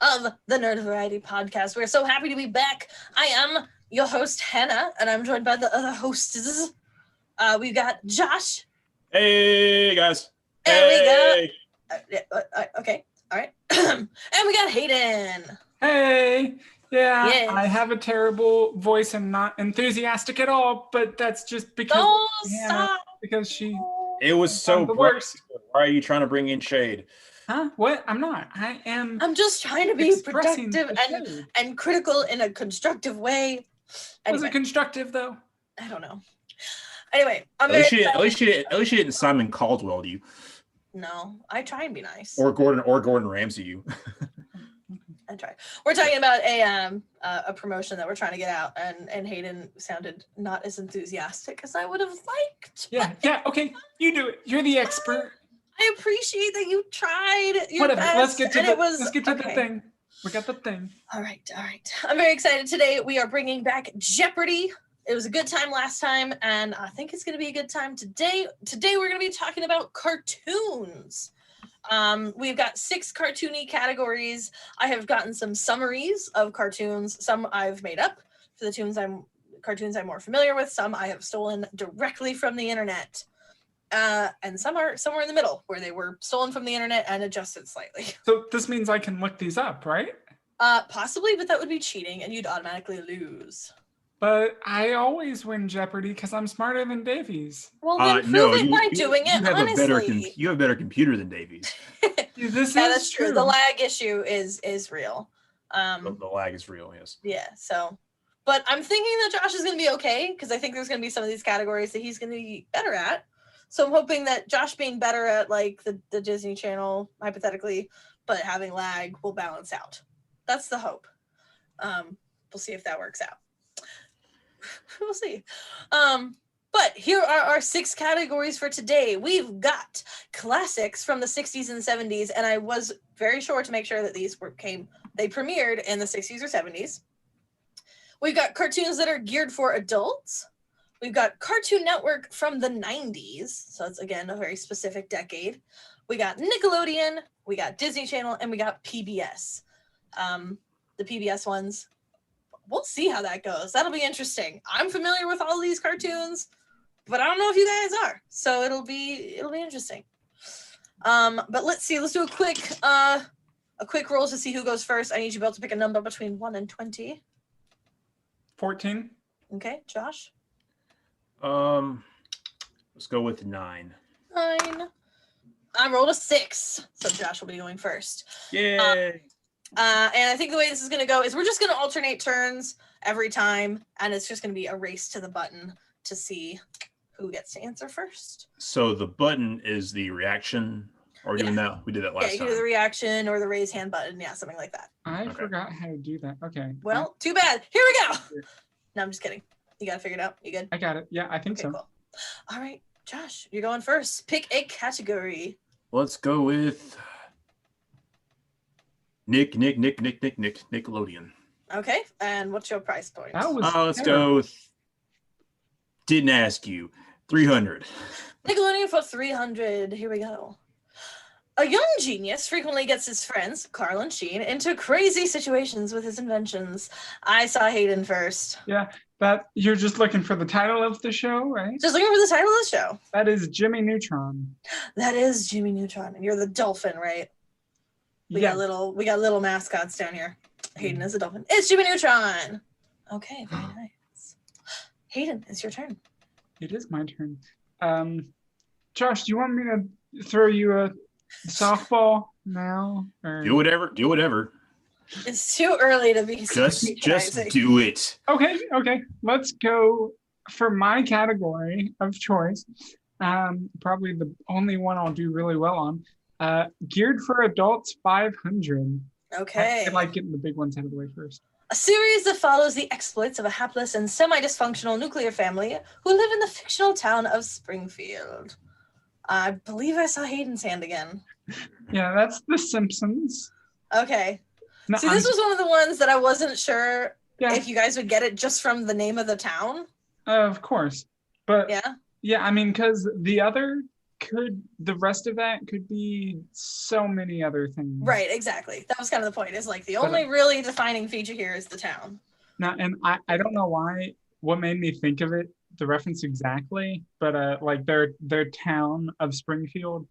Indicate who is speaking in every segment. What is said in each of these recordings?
Speaker 1: of the Nerd Variety Podcast. We're so happy to be back. I am your host, Hannah, and I'm joined by the other hosts. We've got Josh.
Speaker 2: Hey, guys.
Speaker 1: And
Speaker 2: hey.
Speaker 1: we got... okay, all right. And we got Hayden.
Speaker 3: Hey. Yeah,
Speaker 1: yes.
Speaker 3: I have a terrible voice and not enthusiastic at all, but that's just because
Speaker 1: stop.
Speaker 3: Because she...
Speaker 2: It was so
Speaker 3: the
Speaker 2: bright.
Speaker 3: worst.
Speaker 2: Why are you trying to bring in shade?
Speaker 3: Huh? What? I'm not.
Speaker 1: I'm just trying to be productive and critical in a constructive way. Anyway.
Speaker 3: Was it constructive though?
Speaker 1: I don't know. Anyway,
Speaker 2: at least you didn't Simon Caldwell you.
Speaker 1: No, I try and be nice.
Speaker 2: Or Gordon Ramsay you.
Speaker 1: I try. We're talking about a promotion that we're trying to get out, and Hayden sounded not as enthusiastic as I would have liked.
Speaker 3: Yeah, okay, you do it. You're the expert.
Speaker 1: I appreciate that you tried your
Speaker 3: Whatever.
Speaker 1: best.
Speaker 3: Let's get to
Speaker 1: the
Speaker 3: thing. We got the thing.
Speaker 1: All right. I'm very excited today. We are bringing back Jeopardy. It was a good time last time, and I think it's going to be a good time today. Today we're going to be talking about cartoons. We've got 6 cartoony categories. I have gotten some summaries of cartoons. Some I've made up for the cartoons I'm more familiar with. Some I have stolen directly from the internet. And some are somewhere in the middle where they were stolen from the internet and adjusted slightly.
Speaker 3: So this means I can look these up, right?
Speaker 1: Possibly, but that would be cheating and you'd automatically lose.
Speaker 3: But I always win Jeopardy because I'm smarter than Davies.
Speaker 1: Well, then prove it by doing it, honestly.
Speaker 2: You have a better computer than Davies.
Speaker 1: That's true. The lag issue is real.
Speaker 2: The lag is real, yes.
Speaker 1: Yeah, so. But I'm thinking that Josh is going to be okay because I think there's going to be some of these categories that he's going to be better at. So I'm hoping that Josh being better at like the Disney Channel, hypothetically, but having lag will balance out. That's the hope. We'll see if that works out. We'll see. But here are our 6 categories for today. We've got classics from the 60s and 70s, and I was very sure to make sure that these they premiered in the 60s or 70s. We've got cartoons that are geared for adults. We've got Cartoon Network from the 90s, so it's again a very specific decade. We got Nickelodeon, we got Disney Channel, and we got PBS. The PBS ones, we'll see how that goes. That'll be interesting. I'm familiar with all these cartoons, but I don't know if you guys are. So it'll be interesting. But let's see. Let's do a quick roll to see who goes first. I need you both to pick a number between 1 and 20.
Speaker 3: 14.
Speaker 1: Okay, Josh.
Speaker 2: Let's go with 9.
Speaker 1: 9. I rolled a 6, so Josh will be going first.
Speaker 2: Yay!
Speaker 1: And I think the way this is going to go is we're just going to alternate turns every time, and it's just going to be a race to the button to see who gets to answer first.
Speaker 2: So the button is the reaction, or doing that? We did that last time. Yeah, you
Speaker 1: can do the reaction or the raise hand button, something like that.
Speaker 3: I forgot how to do that. Okay.
Speaker 1: Well, too bad. Here we go. No, I'm just kidding. You got it figured out? You good?
Speaker 3: I got it. Yeah, I think so.
Speaker 1: Cool. All right, Josh, you're going first. Pick a category.
Speaker 2: Let's go with Nickelodeon.
Speaker 1: Okay, and what's your price point?
Speaker 2: Let's go with, didn't ask you, 300.
Speaker 1: Nickelodeon for 300. Here we go. A young genius frequently gets his friends, Carl and Sheen, into crazy situations with his inventions. I saw Hayden first.
Speaker 3: Yeah, you're just looking for the title of the show, right?
Speaker 1: Just looking for the title of the show.
Speaker 3: That is Jimmy Neutron.
Speaker 1: That is Jimmy Neutron, and you're the dolphin, right? We got little mascots down here. Hayden is a dolphin. It's Jimmy Neutron. Okay, very nice. Hayden, it's your turn.
Speaker 3: It is my turn. Josh, do you want me to throw you a softball now? Or...
Speaker 2: Do whatever.
Speaker 1: It's too early to be
Speaker 2: just do it.
Speaker 3: Okay. Let's go for my category of choice. Probably the only one I'll do really well on. Geared for adults 500.
Speaker 1: Okay.
Speaker 3: I like getting the big ones out of the way first.
Speaker 1: A series that follows the exploits of a hapless and semi-dysfunctional nuclear family who live in the fictional town of Springfield. I believe I saw Hayden's hand again.
Speaker 3: Yeah, that's The Simpsons.
Speaker 1: Okay. No, see, this was one of the ones that I wasn't sure if you guys would get it just from the name of the town.
Speaker 3: Of course. But yeah, I mean, because the other the rest of that could be so many other things.
Speaker 1: Right, exactly. That was kind of the point. Is like the only really defining feature here is the town.
Speaker 3: Now, and I don't know what made me think of it, the reference exactly, but like their town of Springfield.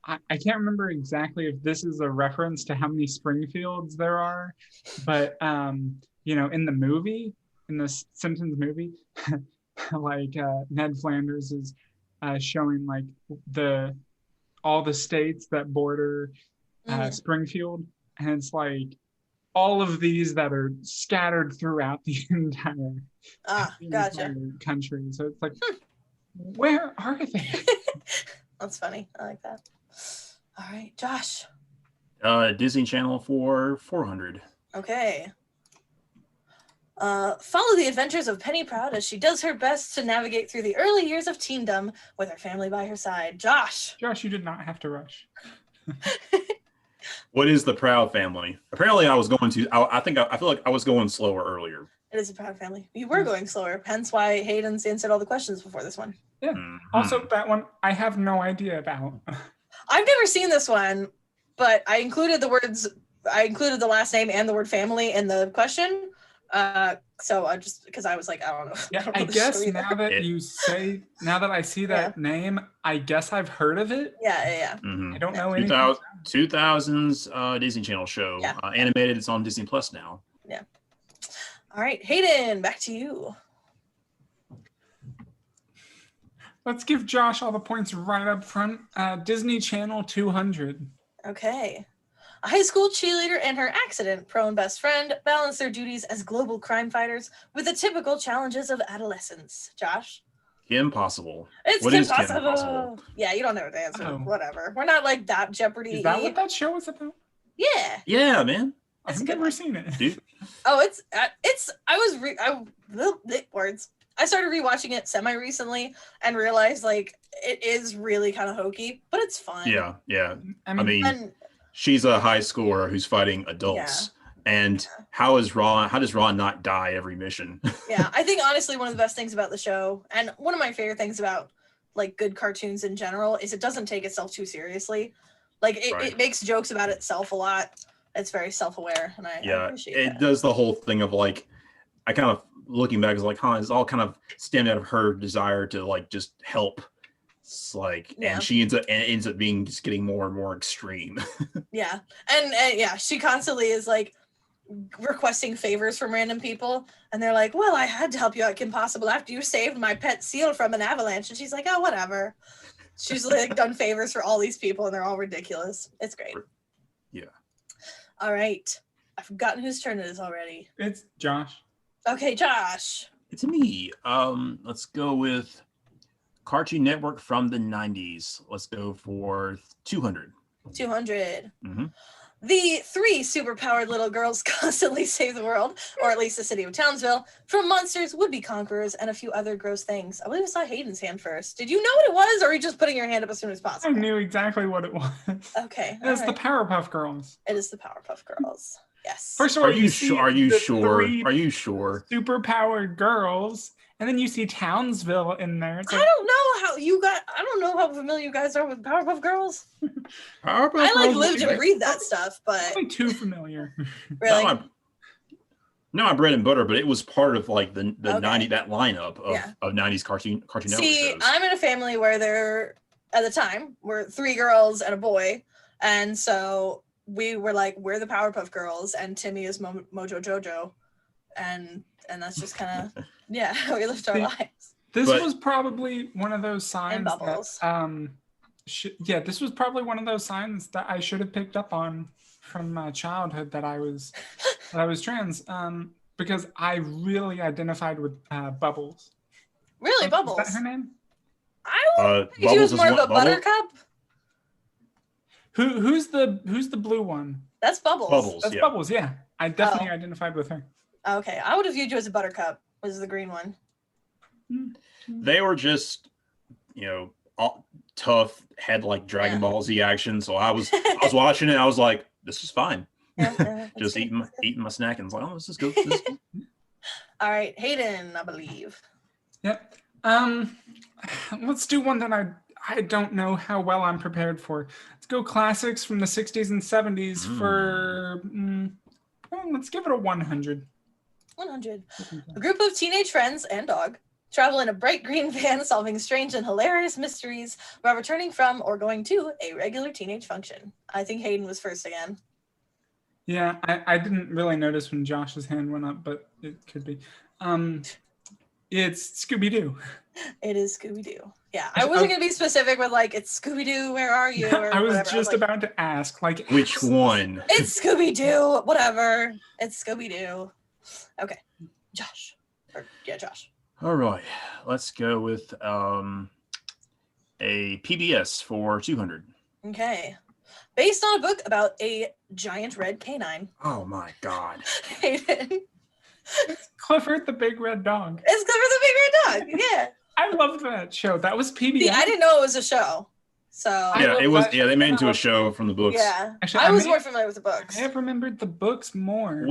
Speaker 3: I can't remember exactly if this is a reference to how many Springfields there are, but you know, in the movie, in the Simpsons movie, like Ned Flanders is showing like all the states that border Springfield, and it's like all of these that are scattered throughout the entire, entire country. So it's like, where are they?
Speaker 1: That's funny. I like that. All right, Josh.
Speaker 2: Disney Channel for 400.
Speaker 1: Okay. Follow the adventures of Penny Proud as she does her best to navigate through the early years of teendom with her family by her side. Josh.
Speaker 3: Josh, you did not have to rush.
Speaker 2: What is the Proud family? Apparently, I was going to. I feel like I was going slower earlier.
Speaker 1: It is a Proud family. You were going slower, hence why Hayden's answered all the questions before this one.
Speaker 3: Yeah. Also, that one I have no idea about.
Speaker 1: I've never seen this one, but I included the last name and the word family in the question. So I just, because I was like, I don't know.
Speaker 3: Yeah, I guess now that I see that name, I guess I've heard of it.
Speaker 1: Yeah.
Speaker 2: Mm-hmm.
Speaker 3: I don't know anything.
Speaker 2: 2000s Disney Channel show.
Speaker 1: Yeah.
Speaker 2: Animated. It's on Disney Plus now.
Speaker 1: Yeah. All right, Hayden, back to you.
Speaker 3: Let's give Josh all the points right up front. Disney Channel 200.
Speaker 1: Okay. A high school cheerleader and her accident-prone best friend balance their duties as global crime fighters with the typical challenges of adolescence. Josh?
Speaker 2: Kim Possible.
Speaker 1: It's
Speaker 2: What
Speaker 1: Kim
Speaker 2: is Kim
Speaker 1: Possible.
Speaker 2: Possible?
Speaker 1: Yeah, you don't know the answer.
Speaker 3: Oh.
Speaker 1: We're not like that Jeopardy.
Speaker 3: Is that what that show is about?
Speaker 1: Yeah.
Speaker 2: Yeah, man.
Speaker 3: I've never seen it.
Speaker 2: Dude.
Speaker 1: Oh, I started rewatching it semi-recently and realized like it is really kind of hokey, but it's fun.
Speaker 2: Yeah.
Speaker 3: I mean,
Speaker 2: she's a high schooler who's fighting adults. And how does Ron not die every mission?
Speaker 1: Yeah, I think honestly one of the best things about the show, and one of my favorite things about like good cartoons in general, is it doesn't take itself too seriously. Like it makes jokes about itself a lot. It's very self-aware, and I appreciate it.
Speaker 2: It does the whole thing of like, I kind of looking back is like, it's all kind of stemmed out of her desire to like just help. It's like, and she ends up being just getting more and more extreme.
Speaker 1: Yeah, and she constantly is like requesting favors from random people, and they're like, well, I had to help you out, Kim Possible, after you saved my pet seal from an avalanche. And she's like, oh, whatever. She's like done favors for all these people, and they're all ridiculous. It's great.
Speaker 2: Yeah.
Speaker 1: All right, I've forgotten whose turn it is already.
Speaker 3: It's Josh.
Speaker 1: Okay, Josh.
Speaker 2: It's me. Let's go with Cartoon Network from the 90s. Let's go for 200.
Speaker 1: 200.
Speaker 2: Mm-hmm.
Speaker 1: The three superpowered little girls constantly save the world, or at least the city of Townsville, from monsters, would-be conquerors, and a few other gross things. I believe I saw Hayden's hand first. Did you know what it was, or are you just putting your hand up as soon as possible?
Speaker 3: I knew exactly what it was.
Speaker 1: Okay.
Speaker 3: It's the Powerpuff Girls.
Speaker 1: It is the Powerpuff Girls. Yes.
Speaker 3: First of all,
Speaker 2: Are you sure? Are you sure?
Speaker 3: Superpowered girls, and then you see Townsville in there. It's like,
Speaker 1: I don't know how familiar you guys are with Powerpuff Girls.
Speaker 2: Powerpuff
Speaker 1: I like
Speaker 2: Girls
Speaker 1: lived and breathed that stuff, but
Speaker 3: probably too familiar.
Speaker 1: really.
Speaker 2: No, my bread and butter, but it was part of like the 90 that lineup of 90s cartoon network shows.
Speaker 1: I'm in a family where there at the time were 3 girls and a boy, and so we were like, we're the Powerpuff Girls, and Timmy is Mojo Jojo, and that's just kind of how we lived our lives.
Speaker 3: This was probably one of those signs.
Speaker 1: And Bubbles.
Speaker 3: This was probably one of those signs that I should have picked up on from my childhood that I was trans, because I really identified with Bubbles.
Speaker 1: Really, Bubbles?
Speaker 3: Is that her name?
Speaker 1: I don't think she was more of a Buttercup.
Speaker 3: Who's the blue one?
Speaker 1: That's Bubbles.
Speaker 3: That's Bubbles. Yeah, I definitely identified with her.
Speaker 1: Okay, I would have viewed you as a Buttercup. Was the green one?
Speaker 2: They were just, all tough, had like Dragon Ball Z action. So I was watching it. I was like, this is fine. Just eating my snack, and it's like, oh, this is good.
Speaker 1: All right, Hayden, I believe.
Speaker 3: Yep. Let's do one that I don't know how well I'm prepared for. Let's go classics from the 60s and 70s for let's give it a 100.
Speaker 1: 100. A group of teenage friends and dog travel in a bright green van solving strange and hilarious mysteries while returning from or going to a regular teenage function. I think Hayden was first again.
Speaker 3: Yeah, I didn't really notice when Josh's hand went up, but it could be. It's Scooby-Doo.
Speaker 1: It is Scooby-Doo. Yeah, I wasn't going to be specific with like, it's Scooby-Doo, where are you? Or
Speaker 3: I was
Speaker 1: whatever.
Speaker 3: just about to ask, like,
Speaker 2: Which one?
Speaker 1: It's Scooby-Doo, whatever. It's Scooby-Doo. Okay, Josh. Josh.
Speaker 2: All right, let's go with a PBS for 200.
Speaker 1: Okay. Based on a book about a giant red canine.
Speaker 2: Oh my God.
Speaker 1: Hayden.
Speaker 3: It's Clifford the Big Red Dog.
Speaker 1: It's Clifford the Big Red Dog. Yeah.
Speaker 3: I loved that show. That was PBS.
Speaker 1: See, I didn't know it was a show. So
Speaker 2: Yeah, it was. Yeah, they made it into a show from the books.
Speaker 1: Yeah.
Speaker 3: Actually,
Speaker 1: I was more familiar with the books.
Speaker 3: I have remembered the books more.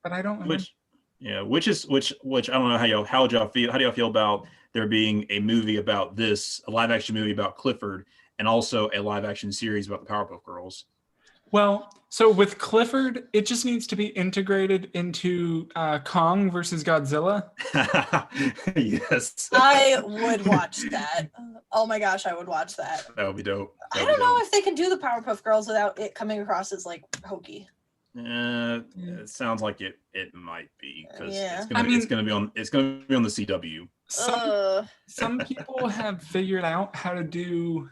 Speaker 3: But I don't remember.
Speaker 2: Which I don't know how do y'all feel about there being a movie about this, a live action movie about Clifford, and also a live action series about the Powerpuff Girls?
Speaker 3: Well, so with Clifford, it just needs to be integrated into Kong versus Godzilla.
Speaker 2: Yes.
Speaker 1: I would watch that. Oh my gosh, I would watch that.
Speaker 2: That would be dope.
Speaker 1: I don't know if they can do the Powerpuff Girls without it coming across as like hokey.
Speaker 2: It sounds like it might be because
Speaker 1: Yeah.
Speaker 2: it's gonna be on the CW.
Speaker 3: Some people have figured out how to do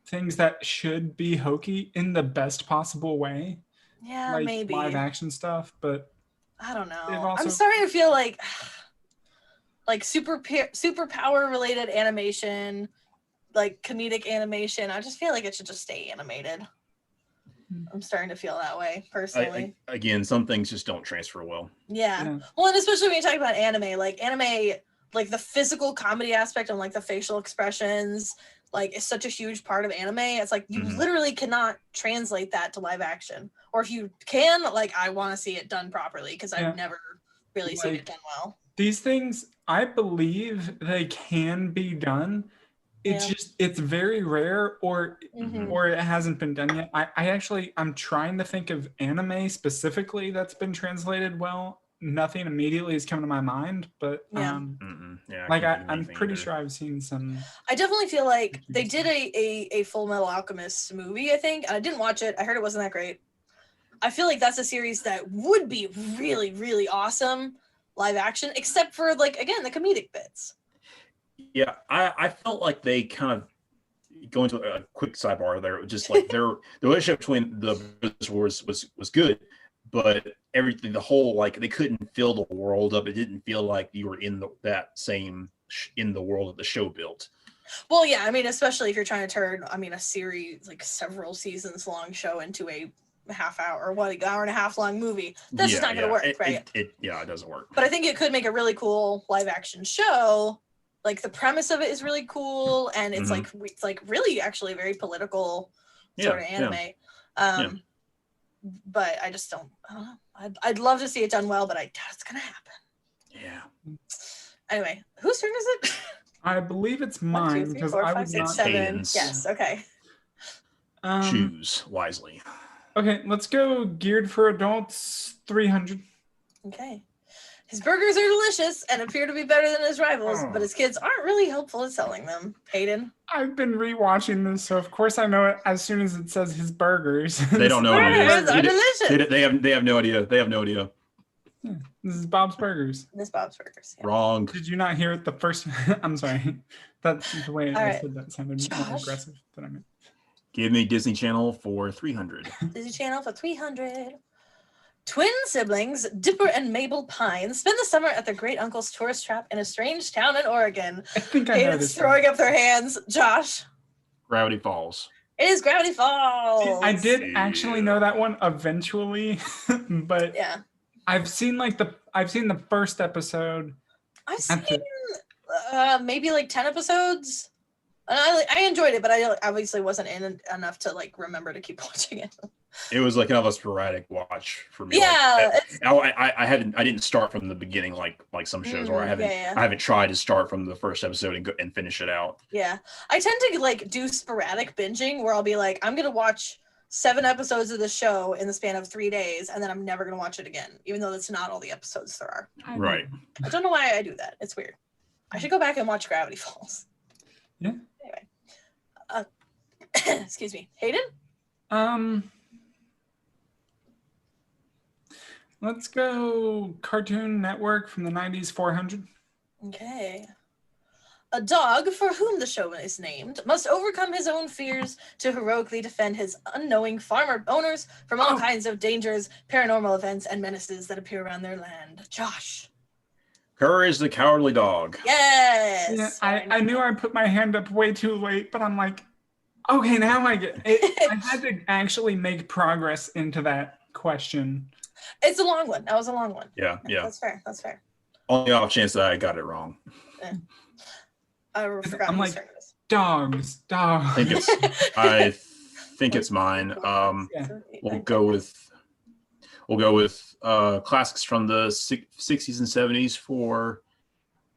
Speaker 3: things that should be hokey in the best possible way.
Speaker 1: Yeah,
Speaker 3: like
Speaker 1: maybe
Speaker 3: live action stuff, but
Speaker 1: I don't know.
Speaker 3: also-
Speaker 1: I'm starting to feel like superpower related animation, like comedic animation. I just feel like it should just stay animated. I'm starting to feel that way personally.
Speaker 2: Again, some things just don't transfer well.
Speaker 1: Yeah. Well, and especially when you talk about anime, like the physical comedy aspect and like the facial expressions, like is such a huge part of anime. It's like you literally cannot translate that to live action. Or if you can, like I want to see it done properly because I've never really seen it done well.
Speaker 3: These things, I believe they can be done. It's just it's very rare or it hasn't been done yet. I'm trying to think of anime specifically that's been translated well. Nothing immediately is coming to my mind, but I'm pretty sure I've seen some.
Speaker 1: I definitely feel like they did a Full Metal Alchemist movie, I think. I didn't watch it. I heard it wasn't that great. I feel like that's a series that would be really, really awesome live action, except for like again the comedic bits.
Speaker 2: Yeah, I felt like they kind of go into a quick sidebar there. Just like the relationship between the was good, but everything, the whole like they couldn't fill the world up. It didn't feel like you were in in the world that the show built.
Speaker 1: Well, yeah, I mean, especially if you're trying to turn, a series like several seasons long show into a half hour or hour and a half long movie. That's just not going to work, right?
Speaker 2: It doesn't work.
Speaker 1: But I think it could make a really cool live action show. Like the premise of it is really cool, and it's like really actually very political sort of anime. But I just don't. I don't know. I'd love to see it done well, but I doubt it's gonna happen.
Speaker 2: Yeah.
Speaker 1: Anyway, whose turn is it?
Speaker 3: I believe it's mine because I was not.
Speaker 1: 7.
Speaker 2: Hayden's.
Speaker 1: Yes. Okay.
Speaker 2: Choose wisely.
Speaker 3: Okay, let's go. Geared for adults, 300.
Speaker 1: Okay. His burgers are delicious and appear to be better than his rivals, but his kids aren't really helpful at selling them. Hayden?
Speaker 3: I've been rewatching this, so of course I know it as soon as it says his burgers.
Speaker 2: They don't know what it is.
Speaker 1: Burgers are delicious.
Speaker 2: They have no idea. They have no idea.
Speaker 3: Yeah, this is Bob's Burgers.
Speaker 1: This is Bob's Burgers. Yeah.
Speaker 2: Wrong.
Speaker 3: Did you not hear it the first? I'm sorry. That's the way I said that sounded more aggressive than I meant.
Speaker 2: Give me Disney Channel for 300.
Speaker 1: Disney Channel for 300. Twin siblings, Dipper and Mabel Pine, spend the summer at their great uncle's tourist trap in a strange town in Oregon.
Speaker 3: I think I know
Speaker 1: Hayden's
Speaker 3: this.
Speaker 1: throwing up their hands. Josh?
Speaker 2: Gravity Falls.
Speaker 1: It is Gravity Falls.
Speaker 3: I did actually know that one eventually, but
Speaker 1: yeah,
Speaker 3: I've seen the first episode.
Speaker 1: I've seen maybe like 10 episodes. And I enjoyed it, but I obviously wasn't in enough to like remember to keep watching it.
Speaker 2: It was like kind of a sporadic watch for me.
Speaker 1: Yeah,
Speaker 2: I didn't start from the beginning like some shows, or I haven't tried to start from the first episode and finish it out.
Speaker 1: Yeah, I tend to like do sporadic binging where I'll be like, I'm gonna watch 7 episodes of the show in the span of 3 days, and then I'm never gonna watch it again, even though that's not all the episodes there are.
Speaker 2: Right.
Speaker 1: I don't know why I do that. It's weird. I should go back and watch Gravity Falls.
Speaker 3: Yeah.
Speaker 1: Anyway, excuse me, Hayden.
Speaker 3: Let's go Cartoon Network from the 90s, 400.
Speaker 1: Okay. A dog for whom the show is named must overcome his own fears to heroically defend his unknowing farmer owners from all kinds of dangers, paranormal events, and menaces that appear around their land. Josh.
Speaker 2: Courage the Cowardly Dog.
Speaker 1: Yes.
Speaker 3: Yeah, I knew I put my hand up way too late, but I'm like, okay, now I get it. I had to actually make progress into that question.
Speaker 1: It's a long one. That was a long one.
Speaker 2: Yeah.
Speaker 1: That's fair. That's fair.
Speaker 2: Only off chance that I got it wrong.
Speaker 1: I forgot.
Speaker 3: I'm like, dogs.
Speaker 2: I think it's mine. We'll go with classics from the 60s and 70s for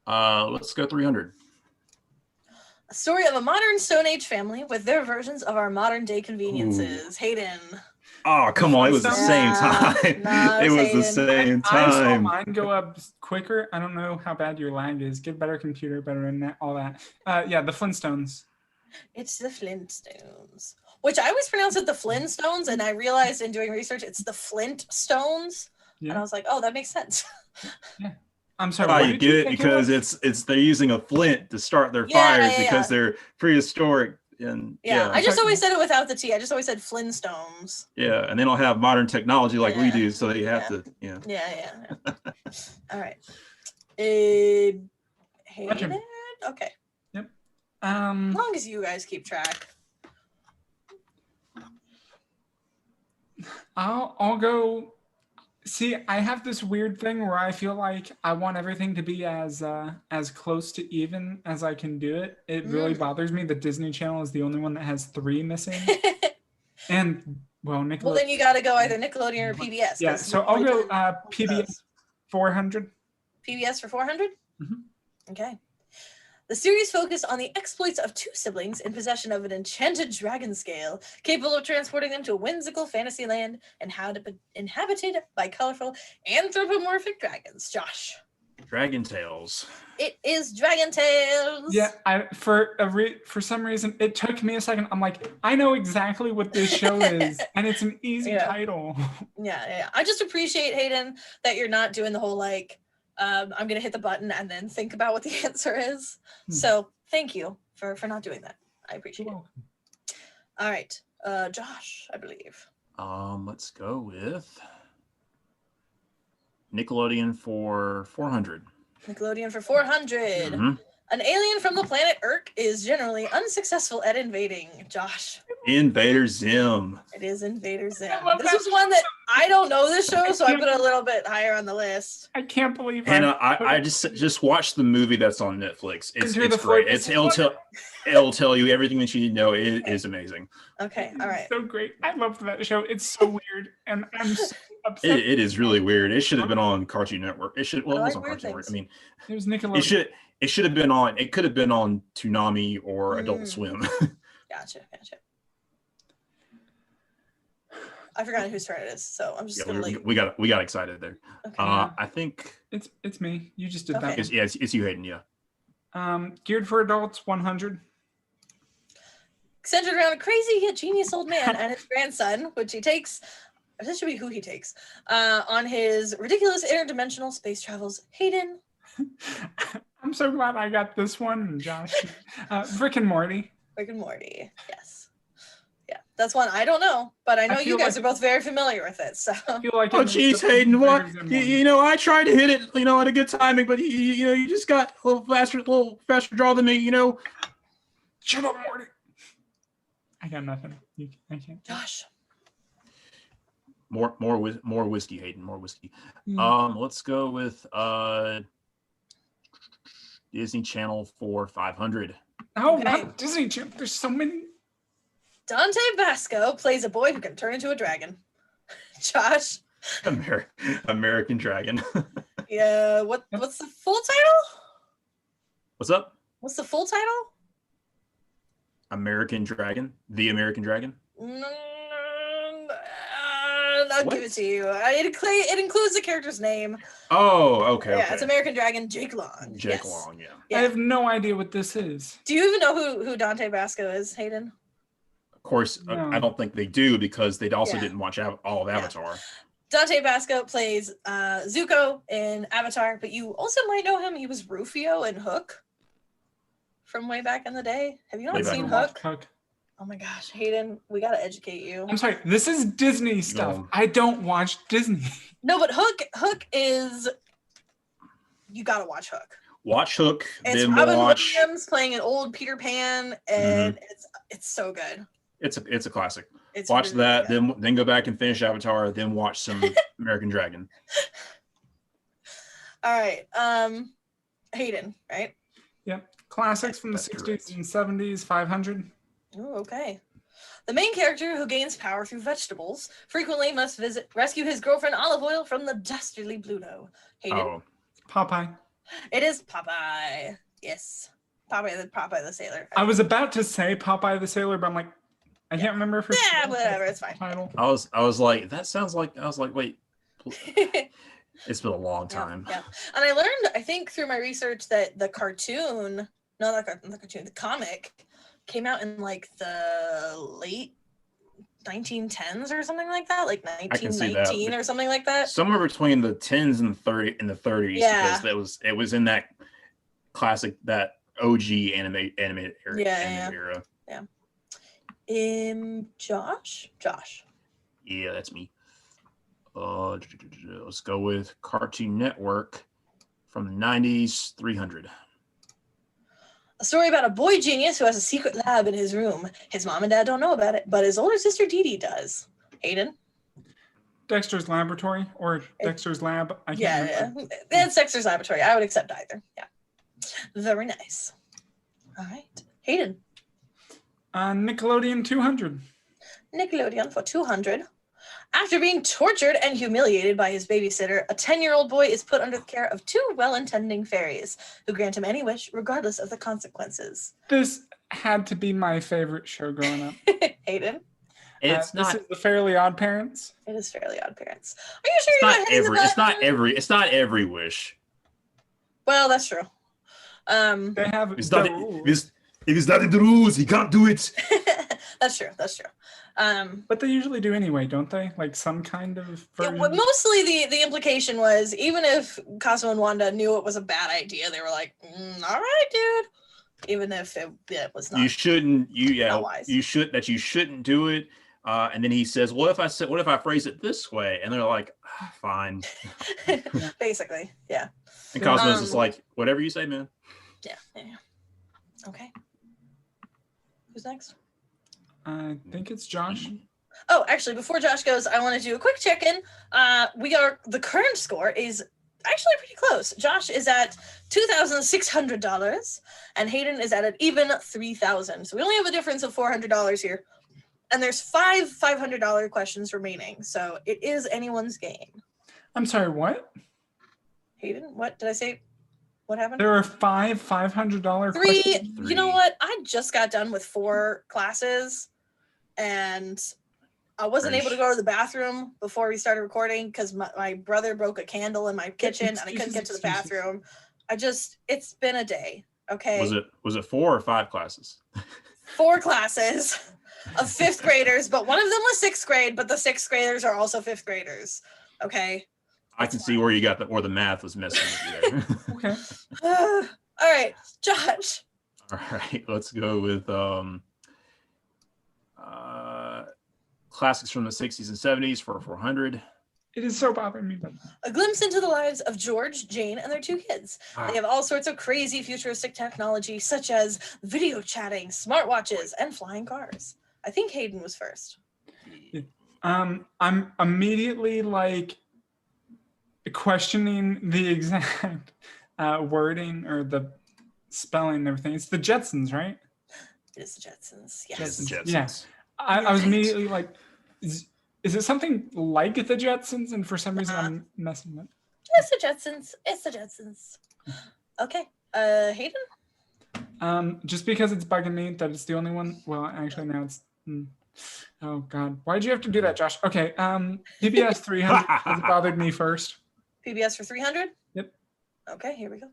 Speaker 2: let's go 300.
Speaker 1: A story of a modern Stone Age family with their versions of our modern day conveniences. Ooh. Hayden.
Speaker 2: Oh, come on. It was the same time.
Speaker 1: No,
Speaker 2: it was the same time.
Speaker 3: I saw mine go up quicker. I don't know how bad your lag is. Get better computer, better internet, all that. Yeah, the Flintstones.
Speaker 1: It's the Flintstones. Which I always pronounce it the Flintstones, and I realized in doing research it's the Flintstones. Yeah. And I was like, oh, that makes sense.
Speaker 3: Yeah. I'm sorry.
Speaker 2: You get it because it's they're using a flint to start their fires because they're prehistoric. And
Speaker 1: I just always said it without the T. I just always said Flintstones.
Speaker 2: Yeah, and they don't have modern technology like we do, so they have to.
Speaker 1: Yeah. All right. Hayden? Okay.
Speaker 3: Yep.
Speaker 1: As long as you guys keep track.
Speaker 3: I'll go. See, I have this weird thing where I feel like I want everything to be as close to even as I can do it. It really bothers me that Disney Channel is the only one that has 3 missing. And Nickelodeon.
Speaker 1: Well, then you got to go either Nickelodeon or PBS.
Speaker 3: Yeah, so I'll go PBS 400.
Speaker 1: PBS for 400?
Speaker 3: Mm-hmm.
Speaker 1: Okay. The series focused on the exploits of 2 siblings in possession of an enchanted dragon scale, capable of transporting them to a whimsical fantasy land inhabited by colorful anthropomorphic dragons. Josh.
Speaker 2: Dragon Tales.
Speaker 1: It is Dragon Tales.
Speaker 3: Yeah, for some reason it took me a second. I'm like, I know exactly what this show is, and it's an easy title.
Speaker 1: Yeah. I just appreciate, Hayden, that you're not doing the whole like, I'm gonna hit the button and then think about what the answer is. So thank you for not doing that. I appreciate it. All right, Josh, I believe.
Speaker 2: Let's go with Nickelodeon for 400.
Speaker 1: Nickelodeon for 400. Mm-hmm. An alien from the planet Urk is generally unsuccessful at invading. Josh.
Speaker 2: Invader Zim.
Speaker 1: It is Invader Zim. This is one that I don't know this show, so I put it a little bit higher on the list.
Speaker 3: I can't believe
Speaker 2: Hannah, I just watched the movie that's on Netflix. It's great. It'll tell you everything that you need to know. It is amazing.
Speaker 1: Okay, all right.
Speaker 3: So great. I loved that show. It's so weird, and I'm so upset.
Speaker 2: It is really weird. It should have been on Cartoon Network. It was on Cartoon Network. I mean,
Speaker 3: it was Nickelodeon.
Speaker 2: It should have been on. It could have been on Toonami or Adult Swim.
Speaker 1: Gotcha. I forgot whose turn it is, so I'm just gonna like.
Speaker 2: We got excited there. Okay. I think
Speaker 3: it's me. You just did that.
Speaker 2: It's you, Hayden. Yeah.
Speaker 3: Geared for adults, 100.
Speaker 1: Centered around a crazy yet genius old man and his grandson, which he takes. This should be who he takes on his ridiculous interdimensional space travels. Hayden.
Speaker 3: I'm so glad I got this one, Josh. Rick and Morty.
Speaker 1: Rick and Morty, yes. Yeah, that's one I don't know, but I know you guys are both very familiar with it. So.
Speaker 2: I feel like geez, Hayden, what? I tried to hit it, at a good timing, but you just got a little faster draw than me,
Speaker 3: Shut up, Morty. I got nothing. I can't.
Speaker 1: Josh.
Speaker 2: More whiskey, Hayden. More whiskey. Let's go with Disney Channel for 500.
Speaker 3: Oh, okay. Disney Channel. There's so many.
Speaker 1: Dante Basco plays a boy who can turn into a dragon. Josh.
Speaker 2: American Dragon.
Speaker 1: Yeah. What's the full title?
Speaker 2: What's up?
Speaker 1: What's the full title?
Speaker 2: American Dragon. The American Dragon.
Speaker 1: I'll give it to you. It includes the character's name.
Speaker 2: Oh, okay.
Speaker 1: Yeah, it's American Dragon Jake Long.
Speaker 2: Jake Long, yeah.
Speaker 3: I have no idea what this is.
Speaker 1: Do you even know who Dante Basco is, Hayden?
Speaker 2: Of course,
Speaker 3: No.
Speaker 2: I don't think they do because they also didn't watch all of Avatar.
Speaker 1: Dante Basco plays Zuko in Avatar, but you also might know him. He was Rufio in Hook from way back in the day. Have you not seen Hook? Oh my gosh, Hayden, we gotta educate you.
Speaker 3: I'm sorry, this is Disney stuff. I don't watch Disney.
Speaker 1: No, but Hook is, you gotta watch Hook.
Speaker 2: Watch Hook,
Speaker 1: it's
Speaker 2: then
Speaker 1: Robin
Speaker 2: watch
Speaker 1: Williams playing an old Peter Pan, and it's so good.
Speaker 2: It's a classic.
Speaker 1: It's
Speaker 2: watch
Speaker 1: really
Speaker 2: that,
Speaker 1: good.
Speaker 2: then go back and finish Avatar, then watch some American Dragon.
Speaker 1: All right, Hayden, right?
Speaker 3: Yep, classics from the 60s and 70s, 500.
Speaker 1: Oh, okay. The main character, who gains power through vegetables, frequently must rescue his girlfriend Olive Oil from the dastardly Bluto. Hayden?
Speaker 2: Oh,
Speaker 3: Popeye.
Speaker 1: It is Popeye. Yes, Popeye the Sailor.
Speaker 3: I was about to say Popeye the Sailor, but I'm like, I can't remember if
Speaker 1: it's whatever, it's fine.
Speaker 3: Title.
Speaker 2: I was like, that sounds like. I was like, wait. It's been a long time.
Speaker 1: Yeah. And I learned, I think, through my research that the comic came out in like the late 1910s or something like that, like 1919 or something like that.
Speaker 2: Somewhere between the 10s and the 30s,
Speaker 1: Yeah.
Speaker 2: because it was in that classic, that OG animated era.
Speaker 1: Yeah. Josh.
Speaker 2: Yeah, that's me. Let's go with Cartoon Network from the 90s, 300.
Speaker 1: A story about a boy genius who has a secret lab in his room. His mom and dad don't know about it, but his older sister Dee Dee does. Hayden?
Speaker 3: Dexter's Laboratory or Dexter's Lab. I can't remember.
Speaker 1: It's Dexter's Laboratory. I would accept either. Yeah. Very nice. All right. Hayden?
Speaker 3: Nickelodeon 200.
Speaker 1: Nickelodeon for 200. After being tortured and humiliated by his babysitter, a 10-year-old boy is put under the care of two well-intending fairies who grant him any wish, regardless of the consequences.
Speaker 3: This had to be my favorite show growing up.
Speaker 1: Hayden?
Speaker 2: It's not.
Speaker 3: This is the Fairly Odd Parents.
Speaker 1: It is Fairly Odd Parents. Are you sure you're not hitting the button?
Speaker 2: It's not every wish.
Speaker 1: Well, that's true.
Speaker 3: They have
Speaker 2: If it's not in the rules, he can't do it.
Speaker 1: That's true.
Speaker 3: But they usually do anyway, don't they? Like some kind of version?
Speaker 1: Mostly the implication was, even if Cosmo and Wanda knew it was a bad idea, they were like, all right, dude. Even if it was not.
Speaker 2: You shouldn't.
Speaker 1: Not wise.
Speaker 2: You shouldn't do it. And then he says, what if I phrase it this way? And they're like, fine.
Speaker 1: Basically, yeah.
Speaker 2: And Cosmo's just like, whatever you say, man.
Speaker 1: Yeah. Okay. Who's next?
Speaker 3: I think it's Josh.
Speaker 1: Oh, actually, before Josh goes, I want to do a quick check-in. The current score is actually pretty close. Josh is at $2,600, and Hayden is at an even $3,000. So we only have a difference of $400 here. And there's 5 $500 questions remaining. So it is anyone's game.
Speaker 3: I'm sorry, what?
Speaker 1: Hayden, what did I say? What happened?
Speaker 3: There are 5 $500 questions?
Speaker 1: 3. You know what? I just got done with 4 classes, and I wasn't able to go to the bathroom before we started recording because my brother broke a candle in my kitchen and I couldn't get to the bathroom. It's been a day. Okay.
Speaker 2: Was it 4 or 5 classes?
Speaker 1: 4 classes of 5th graders, but one of them was 6th grade, but the 6th graders are also 5th graders. Okay.
Speaker 2: I can see where you got where the math was messing with you there.
Speaker 3: Okay.
Speaker 1: All right, Josh.
Speaker 2: All right, let's go with classics from the 60s and 70s for 400.
Speaker 3: It is so bothering me. But...
Speaker 1: A glimpse into the lives of George, Jane, and their 2 kids. They have all sorts of crazy futuristic technology, such as video chatting, smartwatches, and flying cars. I think Hayden was first.
Speaker 3: I'm immediately like questioning the exact wording or the spelling and everything. It's the Jetsons, right?
Speaker 1: It is the Jetsons.
Speaker 2: Yes.
Speaker 1: Yes.
Speaker 2: Jetsons.
Speaker 3: I was immediately like, is it something like the Jetsons? And for some reason, I'm messing with.
Speaker 1: It's the Jetsons. It's the Jetsons. Okay. Hayden?
Speaker 3: Just because it's bugging me that it's the only one. Well, actually, now it's. Oh God, why'd you have to do that, Josh? Okay. PBS 300 has bothered me first.
Speaker 1: PBS for 300?
Speaker 3: Yep.
Speaker 1: Okay, here we go.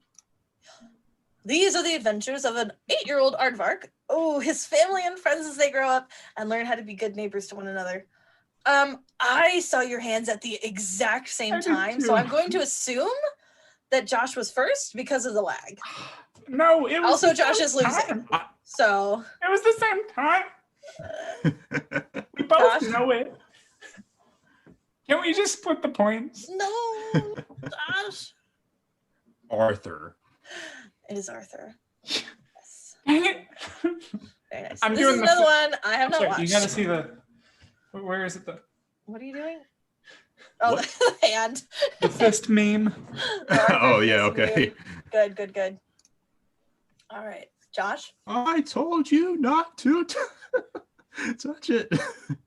Speaker 1: These are the adventures of an 8-year-old aardvark. Oh, his family and friends as they grow up and learn how to be good neighbors to one another. I saw your hands at the exact same time, so I'm going to assume that Josh was first because of the lag.
Speaker 3: No, it was
Speaker 1: also Josh is losing. So
Speaker 3: it was the same time. We both know it. Can we just split the points?
Speaker 1: No, Josh.
Speaker 2: Arthur.
Speaker 1: It is Arthur. Yes.
Speaker 3: Dang it.
Speaker 1: Very nice.
Speaker 3: I'm
Speaker 1: This
Speaker 3: doing
Speaker 1: is another one I have not watched.
Speaker 3: You gotta see the. Where is it?
Speaker 1: What are you doing? Oh, the hand.
Speaker 3: The fist meme.
Speaker 2: Oh yeah, okay.
Speaker 1: Meme. Good. All right, Josh.
Speaker 2: I told you not to touch it.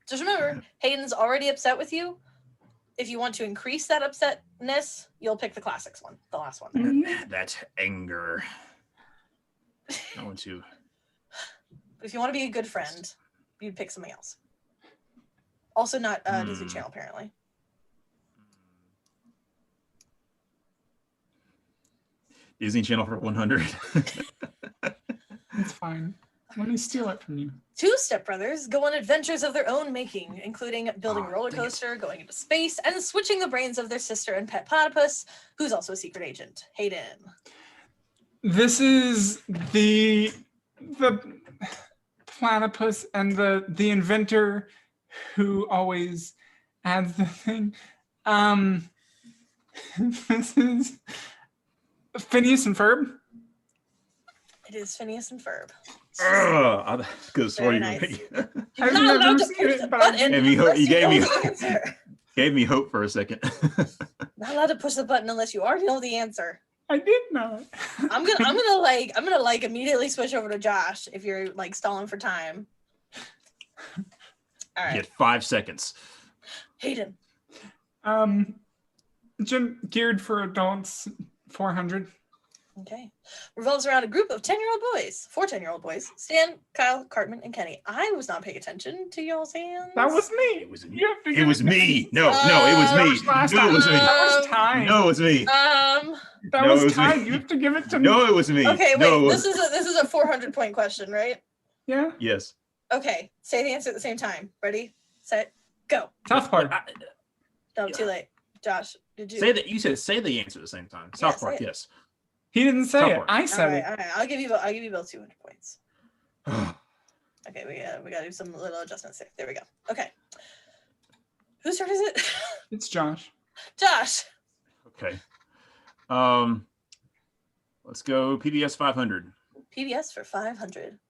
Speaker 1: Just remember, Hayden's already upset with you. If you want to increase that upsetness, you'll pick the classics one, the last one.
Speaker 2: That's anger. I want to.
Speaker 1: If you want to be a good friend, you'd pick something else. Also not Disney Channel, apparently.
Speaker 2: Disney Channel for 100.
Speaker 3: It's fine. Let me steal it from you.
Speaker 1: 2 stepbrothers go on adventures of their own making, including building a roller coaster, going into space, and switching the brains of their sister and pet platypus, who's also a secret agent. Hayden.
Speaker 3: This is the platypus and the inventor who always adds the thing. This is Phineas and Ferb.
Speaker 1: It is Phineas and Ferb.
Speaker 2: I could have sworn you were
Speaker 1: nice.
Speaker 3: I've never seen it, but
Speaker 2: you gave me hope for a second.
Speaker 1: Not allowed to push the button unless you already know the answer.
Speaker 3: I did know.
Speaker 1: I'm gonna immediately switch over to Josh if you're like stalling for time. All right.
Speaker 2: You get 5 seconds.
Speaker 1: Hayden.
Speaker 3: Geared for adults, 400.
Speaker 1: Okay. Revolves around a group of 10-year-old boys, 4 10-year-old boys, Stan, Kyle, Cartman, and Kenny. I was not paying attention to y'all's hands.
Speaker 3: That was me.
Speaker 2: It was me. It was me. No, it was me.
Speaker 3: No, it was me. That was time.
Speaker 2: No, it was me.
Speaker 3: That was time. You have to give it to me.
Speaker 2: No, it was me.
Speaker 1: Okay, wait. This is a 400-point question, right?
Speaker 3: Yeah.
Speaker 2: Yes.
Speaker 1: Okay. Say the answer at the same time. Ready, set, go.
Speaker 3: South Park.
Speaker 1: No, too late. Josh, did you
Speaker 2: say that? You said say the answer at the same time. South Park. Yes.
Speaker 3: He didn't say it. I said it.
Speaker 1: All right. I'll give you both 200 points. Okay, we gotta do some little adjustments there. There we go. Okay. Whose turn is it?
Speaker 3: It's Josh.
Speaker 1: Josh.
Speaker 2: Okay. Let's go PBS 500.
Speaker 1: PBS for 500.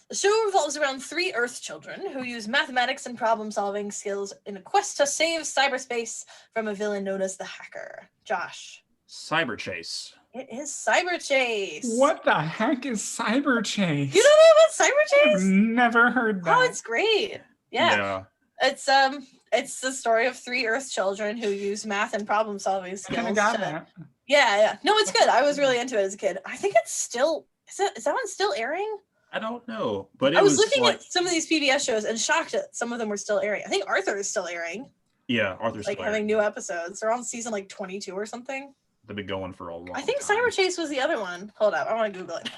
Speaker 1: The show revolves around 3 Earth children who use mathematics and problem-solving skills in a quest to save cyberspace from a villain known as the Hacker. Josh.
Speaker 2: Cyber Chase.
Speaker 1: It is Cyber Chase.
Speaker 3: What the heck is Cyber Chase?
Speaker 1: You don't know about Cyber Chase?
Speaker 3: I've never heard that.
Speaker 1: Oh, it's great. Yeah. It's the story of 3 Earth children who use math and problem solving skills.
Speaker 3: I kind of got that.
Speaker 1: Yeah. No, it's good. I was really into it as a kid. I think it's still is that one still airing?
Speaker 2: I don't know, but
Speaker 1: I was looking at some of these PBS shows and shocked that some of them were still airing. I think Arthur is still airing.
Speaker 2: Yeah, Arthur's
Speaker 1: like
Speaker 2: still
Speaker 1: having
Speaker 2: airing.
Speaker 1: new episodes. They're on season like 22 or something.
Speaker 2: They've been going for a long time.
Speaker 1: I think Cyber Chase was the other one. Hold up, I want to Google it.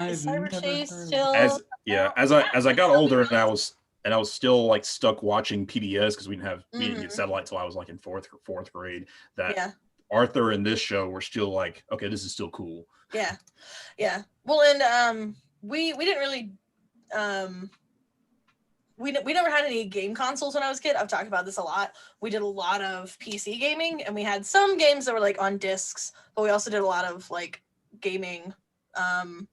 Speaker 1: Is Cyber Chase still?
Speaker 2: As I got older and I was still like stuck watching PBS because we didn't get satellite till I was like in fourth grade. Arthur and this show were still like, okay, this is still cool.
Speaker 1: Yeah. Well, and we didn't really we never had any game consoles when I was a kid. I've talked about this a lot. We did a lot of PC gaming, and we had some games that were like on discs, but we also did a lot of like gaming on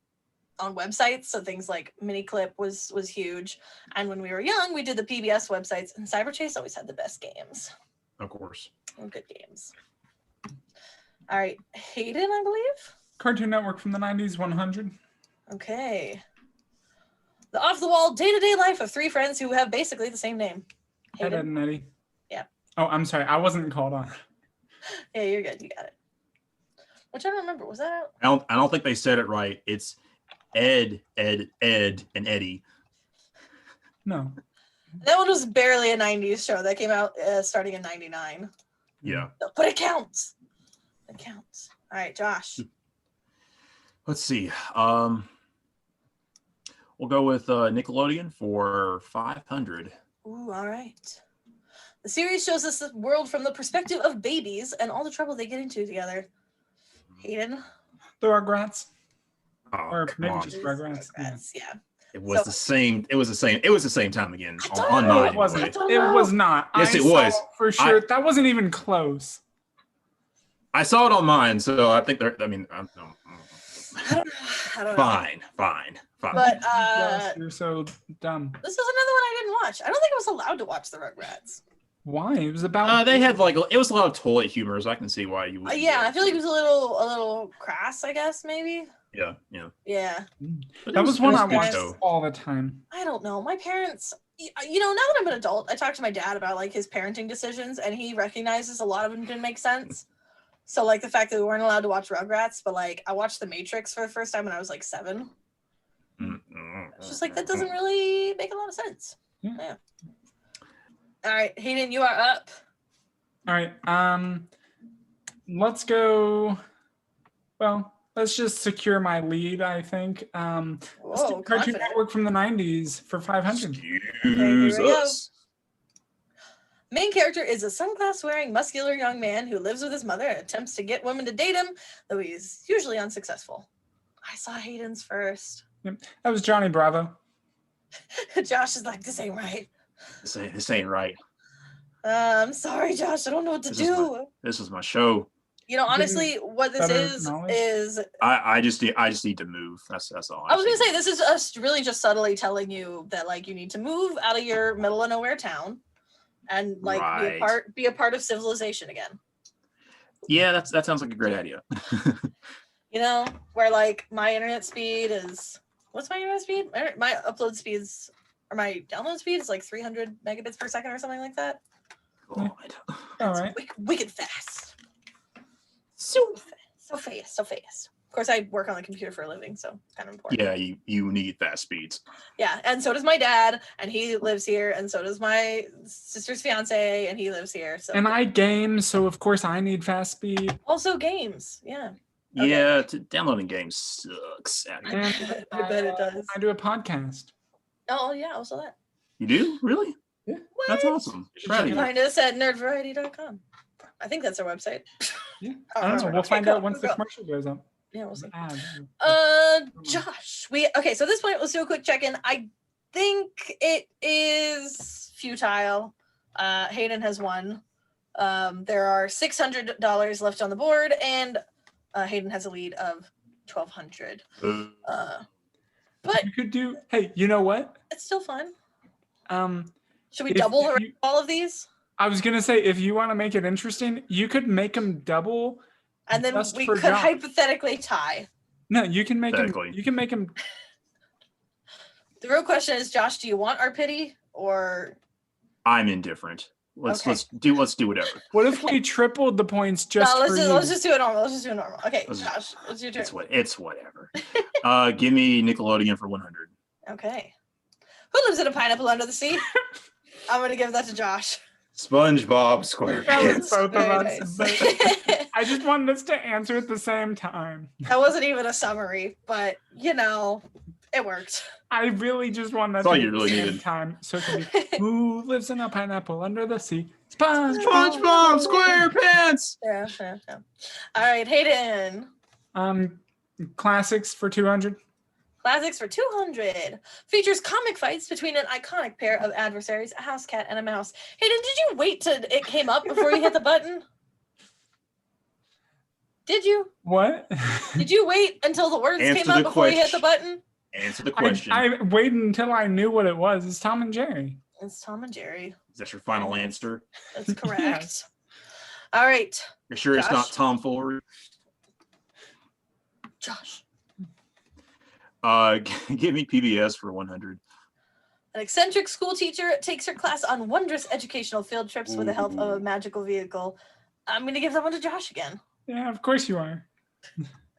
Speaker 1: websites. So things like Miniclip was huge. And when we were young, we did the PBS websites, and Cyber Chase always had the best games.
Speaker 2: Of course.
Speaker 1: Good games. All right, Hayden, I believe.
Speaker 3: Cartoon Network from the 90s, 100.
Speaker 1: Okay. The off-the-wall day-to-day life of three friends who have basically the same name.
Speaker 3: Ed,
Speaker 1: Hayden?
Speaker 3: Ed, and Eddie.
Speaker 1: Yeah.
Speaker 3: Oh, I'm sorry. I wasn't called on.
Speaker 1: Yeah, you're good. You got it. Which I don't remember. Was that out?
Speaker 2: I don't think they said it right. It's Ed, and Eddie.
Speaker 3: No.
Speaker 1: That one was barely a 90s show. That came out starting in 99.
Speaker 2: Yeah.
Speaker 1: But it counts. It counts. All right, Josh.
Speaker 2: Let's see. We'll go with Nickelodeon for 500.
Speaker 1: Ooh, all right. The series shows us the world from the perspective of babies and all the trouble they get into together. Hayden?
Speaker 3: The Rugrats.
Speaker 2: Oh,
Speaker 3: Or
Speaker 2: come
Speaker 3: maybe
Speaker 2: on.
Speaker 3: just Rugrats.
Speaker 1: Yeah.
Speaker 2: It was the same. It was the same time again.
Speaker 1: I don't
Speaker 2: On
Speaker 1: know.
Speaker 2: mine.
Speaker 3: It wasn't.
Speaker 1: I don't
Speaker 3: It
Speaker 1: know.
Speaker 3: was not.
Speaker 2: Yes,
Speaker 3: I
Speaker 2: it
Speaker 3: saw
Speaker 2: was.
Speaker 3: for sure. That wasn't even close.
Speaker 2: I saw it on mine, so I think they're. I mean, I don't know.
Speaker 1: I don't know.
Speaker 2: Fine.
Speaker 1: But
Speaker 3: Yes, you're so dumb.
Speaker 1: this is another one I didn't watch. I don't think I was allowed to watch the Rugrats.
Speaker 3: Why? It was about.
Speaker 2: They had it was a lot of toilet humor, so I can see why you would.
Speaker 1: Yeah, I feel like it was a little crass, I guess, maybe.
Speaker 2: Yeah.
Speaker 1: Yeah.
Speaker 2: But
Speaker 3: That was one I
Speaker 2: a good
Speaker 3: watched
Speaker 2: show.
Speaker 3: all the time.
Speaker 1: I don't know. My parents, now that I'm an adult, I talked to my dad about like his parenting decisions, and he recognizes a lot of them didn't make sense. So like the fact that we weren't allowed to watch Rugrats, but like I watched The Matrix for the first time when I was like 7. It's just like that doesn't really make a lot of sense. Yeah. All right, Hayden, you are up.
Speaker 3: All right. Let's go. Well, let's just secure my lead, I think. Let's do
Speaker 1: Whoa,
Speaker 3: Cartoon
Speaker 1: confident.
Speaker 3: Network from the 90s for 500.
Speaker 2: Excuse us.
Speaker 1: Main character is a sunglass-wearing, muscular young man who lives with his mother and attempts to get women to date him, though he's usually unsuccessful. I saw Hayden's first.
Speaker 3: Yep. That was Johnny Bravo.
Speaker 1: Josh is like, this ain't right.
Speaker 2: This ain't right.
Speaker 1: I'm sorry, Josh. I don't know what to do.
Speaker 2: This is my show.
Speaker 1: Honestly, what this
Speaker 3: better
Speaker 1: is
Speaker 3: knowledge?
Speaker 1: is
Speaker 2: I just need to move. That's all.
Speaker 1: I was gonna say this is us really just subtly telling you that like you need to move out of your middle of nowhere town and like be a part of civilization again.
Speaker 2: Yeah, that sounds like a great idea.
Speaker 1: Where like my internet speed is what's my internet speed? My upload speeds or my download speed is like 300 megabits per second or something like that.
Speaker 2: God.
Speaker 3: All right.
Speaker 1: Wicked fast. So fast. Of course, I work on the computer for a living, so it's kind of important.
Speaker 2: Yeah, you need fast speeds.
Speaker 1: Yeah, and so does my dad, and he lives here, and so does my sister's fiance, and he lives here. So
Speaker 3: And I game, so of course I need fast speed.
Speaker 1: also games, yeah. Okay.
Speaker 2: Yeah, downloading games sucks.
Speaker 3: And
Speaker 1: I bet it does.
Speaker 3: I do a podcast.
Speaker 1: Oh yeah, also that.
Speaker 2: You do? Really?
Speaker 3: Yeah.
Speaker 2: That's awesome.
Speaker 3: You should
Speaker 2: Proud of
Speaker 3: check
Speaker 2: you.
Speaker 3: it
Speaker 1: Find us at nerdvariety.com. I think that's our website.
Speaker 3: Yeah.
Speaker 1: Oh,
Speaker 3: I don't know.
Speaker 1: right.
Speaker 3: We'll
Speaker 1: Okay,
Speaker 3: find
Speaker 1: go,
Speaker 3: out once the
Speaker 1: go.
Speaker 3: commercial goes up.
Speaker 1: Yeah, we'll see.
Speaker 3: Ad.
Speaker 1: Josh, so this point, let's do a quick check-in. I think it is futile. Hayden has won. There are $600 left on the board, and Hayden has a lead of $1,200. But
Speaker 3: you could do. Hey, you know what?
Speaker 1: it's still fun. Should we
Speaker 3: If
Speaker 1: double
Speaker 3: you-
Speaker 1: all of these?
Speaker 3: I was gonna say, if you want to make it interesting, you could make them double.
Speaker 1: And then
Speaker 3: Just
Speaker 1: we
Speaker 3: for
Speaker 1: could
Speaker 3: Josh.
Speaker 1: hypothetically tie.
Speaker 3: No, you can make them.
Speaker 2: Exactly.
Speaker 3: You can make them.
Speaker 1: The real question is, Josh, do you want our pity or
Speaker 2: I'm indifferent. Let's
Speaker 1: Okay.
Speaker 2: let's do whatever.
Speaker 3: What if we tripled the points just
Speaker 1: no?
Speaker 3: for you?
Speaker 1: Let's just do it normal. Okay,
Speaker 2: Let's-
Speaker 1: Josh, it's your turn.
Speaker 2: It's whatever. Give me Nickelodeon for 100.
Speaker 1: Okay. Who lives in a pineapple under the sea? I'm gonna give that to Josh.
Speaker 2: SpongeBob
Speaker 3: That was
Speaker 2: SquarePants.
Speaker 3: both of
Speaker 1: Very
Speaker 3: us.
Speaker 1: nice.
Speaker 3: But I just wanted us to answer at the same time.
Speaker 1: That wasn't even a summary, but it worked.
Speaker 3: I really just wanted
Speaker 2: That's
Speaker 3: that
Speaker 2: all
Speaker 3: to be
Speaker 2: you
Speaker 3: at the
Speaker 2: really
Speaker 3: same
Speaker 2: needed.
Speaker 3: time. So it could be, who lives in a pineapple under the sea? SpongeBob.
Speaker 2: SpongeBob SquarePants.
Speaker 1: Yeah. All right, Hayden.
Speaker 3: Classics for 200.
Speaker 1: Classics for 200. Features comic fights between an iconic pair of adversaries, a house cat and a mouse. Hayden, did you wait till it came up before you hit the button? Did you?
Speaker 3: What?
Speaker 1: Did you wait until the words
Speaker 2: Answer
Speaker 1: came up
Speaker 2: the
Speaker 1: before you hit the
Speaker 2: question.
Speaker 1: button?
Speaker 2: Answer the question.
Speaker 3: I waited until I knew what it was. It's Tom and Jerry.
Speaker 1: It's Tom and Jerry.
Speaker 2: Is that your final answer?
Speaker 1: That's correct.
Speaker 3: Yes.
Speaker 1: All right,
Speaker 2: You're sure it's not
Speaker 1: Josh?
Speaker 2: tomfoolery?
Speaker 1: Josh.
Speaker 2: Give me PBS for 100.
Speaker 1: An eccentric school teacher takes her class on wondrous educational field trips with the help of a magical vehicle. I'm going to give that one to Josh again.
Speaker 3: Yeah, of course you are.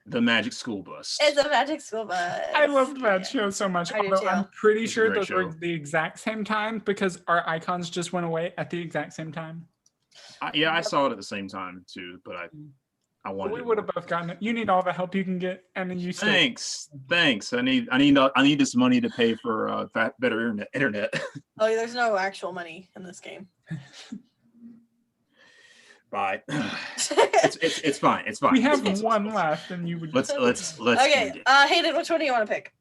Speaker 2: The Magic School Bus.
Speaker 1: It's a magic school bus.
Speaker 3: I loved that show so much.
Speaker 1: I do
Speaker 3: Although
Speaker 1: too.
Speaker 3: I'm pretty
Speaker 2: It's a
Speaker 3: sure
Speaker 2: great
Speaker 3: those were
Speaker 2: show.
Speaker 3: the exact same time because our icons just went away at the exact same time.
Speaker 2: Yeah, I saw it at the same time too, but I wanted.
Speaker 3: We
Speaker 2: it
Speaker 3: would have
Speaker 2: more.
Speaker 3: both gotten it. You need all the help you can get, and then you stay.
Speaker 2: Thanks. I need this money to pay for better internet.
Speaker 1: Oh, there's no actual money in this game.
Speaker 2: Bye. It's fine. It's fine.
Speaker 3: We have one left, and you would.
Speaker 2: Let's.
Speaker 1: Okay,
Speaker 2: end it.
Speaker 1: Hayden, which one do you want to pick?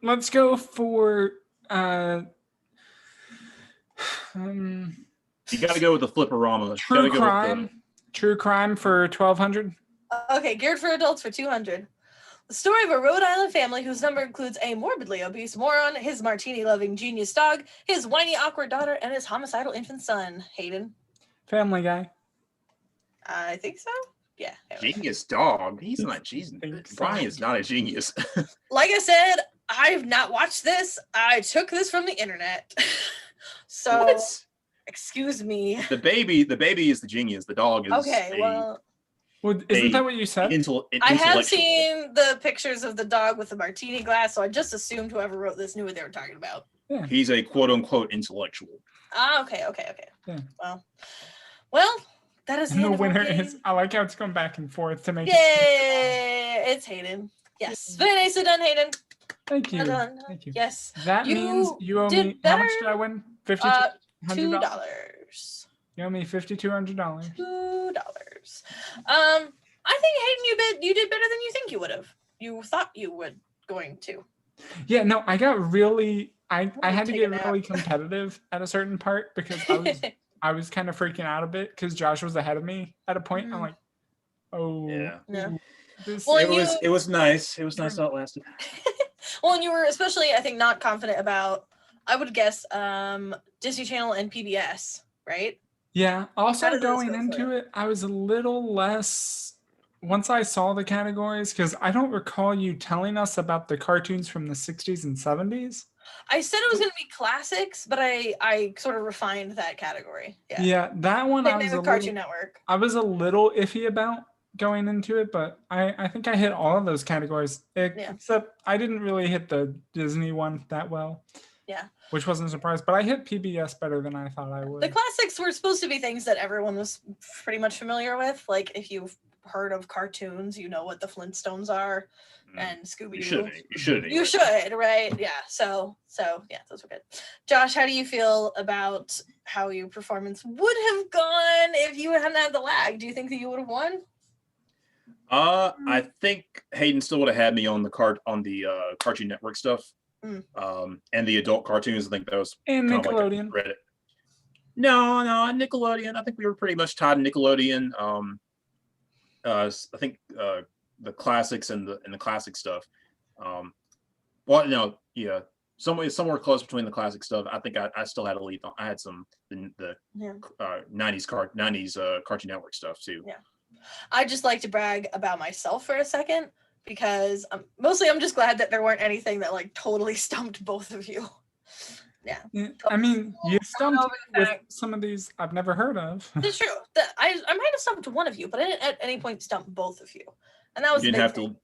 Speaker 3: Let's go for
Speaker 2: You got to go with the flipperama.
Speaker 3: True crime for 1,200.
Speaker 1: Okay, geared for adults for 200. The story of a Rhode Island family whose number includes a morbidly obese moron, his martini-loving genius dog, his whiny, awkward daughter, and his homicidal infant son. Hayden?
Speaker 3: Family Guy.
Speaker 1: I think so. Yeah.
Speaker 2: Genius dog. He's not genius. Brian is not a genius.
Speaker 1: Like I said, I've not watched this. I took this from the internet. So,
Speaker 2: What?
Speaker 1: Excuse me.
Speaker 2: The baby is the genius. The dog is
Speaker 1: Okay, well,
Speaker 3: isn't that what you said?
Speaker 1: I have seen the pictures of the dog with the martini glass, so I just assumed whoever wrote this knew what they were talking about.
Speaker 3: Yeah.
Speaker 2: He's a quote unquote intellectual.
Speaker 1: Ah, okay.
Speaker 3: Yeah.
Speaker 1: Well, that is
Speaker 3: And the
Speaker 1: end of our
Speaker 3: winner
Speaker 1: game.
Speaker 3: is. I like how it's going back and forth to make.
Speaker 1: Yay! It's Hayden. Yes. Very nicely done, Hayden.
Speaker 3: Thank you.
Speaker 1: Well done.
Speaker 3: Thank you.
Speaker 1: Yes.
Speaker 3: That
Speaker 1: You
Speaker 3: means you owe
Speaker 1: did
Speaker 3: me. How much
Speaker 1: better.
Speaker 3: did I win?
Speaker 1: $2.
Speaker 3: $5,200. You owe me $5,200.
Speaker 1: $2. I think Hayden, you did better than you think you would have. You thought you would going to.
Speaker 3: Yeah, no, I got really. I had to
Speaker 1: take a
Speaker 3: get
Speaker 1: nap.
Speaker 3: really competitive at a certain part because I was kind of freaking out a bit because Josh was ahead of me at a point. I'm like, oh
Speaker 2: Yeah.
Speaker 1: Yeah.
Speaker 3: This
Speaker 1: Well,
Speaker 2: It was nice. It was nice how it lasted.
Speaker 1: Well, and you were especially, I think, not confident about, I would guess, Disney Channel and PBS, right?
Speaker 3: yeah.
Speaker 1: How
Speaker 3: Also
Speaker 1: did those
Speaker 3: going
Speaker 1: go for
Speaker 3: into
Speaker 1: you?
Speaker 3: it, I was a little less once I saw the categories because I don't recall you telling us about the cartoons from the 60s and 70s.
Speaker 1: I said it was going to be classics, but I sort of refined that category. Yeah.
Speaker 3: Yeah, that one
Speaker 1: Same thing with Cartoon
Speaker 3: I was a little iffy about going into it, but I think I hit all of those categories except I didn't really hit the Disney one that well.
Speaker 1: Yeah.
Speaker 3: Which wasn't a surprise, but I hit PBS better than I thought I would.
Speaker 1: The classics were supposed to be things that everyone was pretty much familiar with. Like if you've heard of cartoons, you know what the Flintstones are and Scooby-Doo. You should, right? Yeah. So yeah, those were good. Josh, how do you feel about how your performance would have gone if you hadn't had the lag? Do you think that you would have won?
Speaker 2: I think Hayden still would have had me on the Cartoon Network stuff. And the adult cartoons. I think that was
Speaker 3: and
Speaker 2: kind of
Speaker 3: Nickelodeon.
Speaker 2: Like no, Nickelodeon. I think we were pretty much tied to Nickelodeon. I think the classics and the classic stuff. Somewhere close between the classic stuff. I think I still had a lead. I had some the 90s Cartoon Network stuff too.
Speaker 1: Yeah. I just like to brag about myself for a second because mostly I'm just glad that there weren't anything that like totally stumped both of you. Yeah.
Speaker 3: I mean, you stumped
Speaker 1: over the
Speaker 3: with
Speaker 1: fact-
Speaker 3: some of these I've never heard of.
Speaker 1: It's true. I might have stumped one of you, but I didn't at any point stump both of you. And that was
Speaker 2: You
Speaker 1: the
Speaker 2: didn't
Speaker 1: big
Speaker 2: have
Speaker 1: thing.
Speaker 2: to.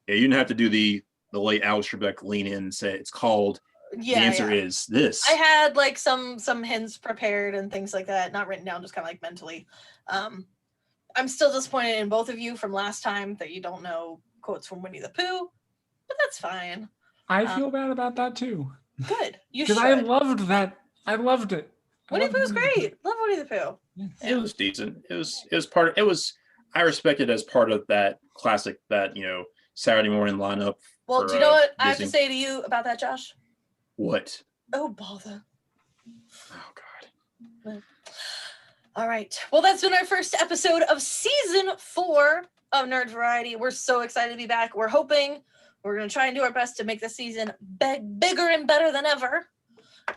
Speaker 2: Yeah, you didn't have to do the late Alex Trebek lean in and say it's called.
Speaker 1: Yeah,
Speaker 2: the answer
Speaker 1: yeah.
Speaker 2: is this.
Speaker 1: I had like some hints prepared and things like that, not written down, just kind of like mentally. I'm still disappointed in both of you from last time that you don't know quotes from Winnie the Pooh, but that's fine.
Speaker 3: I feel bad about that too.
Speaker 1: Good. You should.
Speaker 3: Because I loved that. I loved it.
Speaker 1: Winnie the Pooh's great. Love Winnie the Pooh.
Speaker 2: It was decent. It was part. It was. I respect it as part of that classic that Saturday morning lineup.
Speaker 1: Well, do you know what I have to say to you about that, Josh?
Speaker 2: What?
Speaker 1: Oh, bother.
Speaker 2: Oh God.
Speaker 1: All right. Well, that's been our first episode of season 4 of Nerd Variety. We're so excited to be back. We're hoping we're going to try and do our best to make the season bigger and better than ever.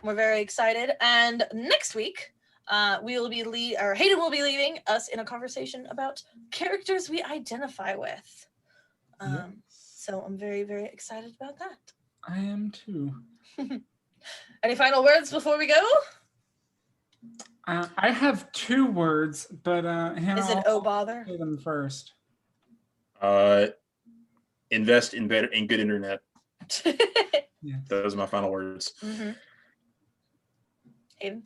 Speaker 1: We're very excited. And next week, Hayden will be leaving us in a conversation about characters we identify with. So I'm very, very excited about that.
Speaker 3: I am too.
Speaker 1: Any final words before we go?
Speaker 3: I have 2 words, but Hannah,
Speaker 1: Is it
Speaker 3: I'll
Speaker 1: bother?
Speaker 3: say them first.
Speaker 2: Invest in good internet.
Speaker 3: Yes.
Speaker 2: Those are my final words.
Speaker 1: Mm-hmm. Hayden?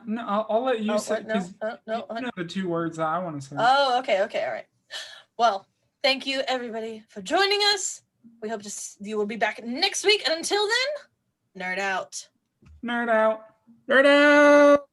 Speaker 3: No, I'll let you say,
Speaker 1: what? No,
Speaker 3: because
Speaker 1: no.
Speaker 3: you know the 2 words that I want to say.
Speaker 1: Oh, okay, all right. Well, thank you everybody for joining us. We hope you will be back next week, and until then, nerd out.
Speaker 3: Nerd out.
Speaker 2: Nerd out.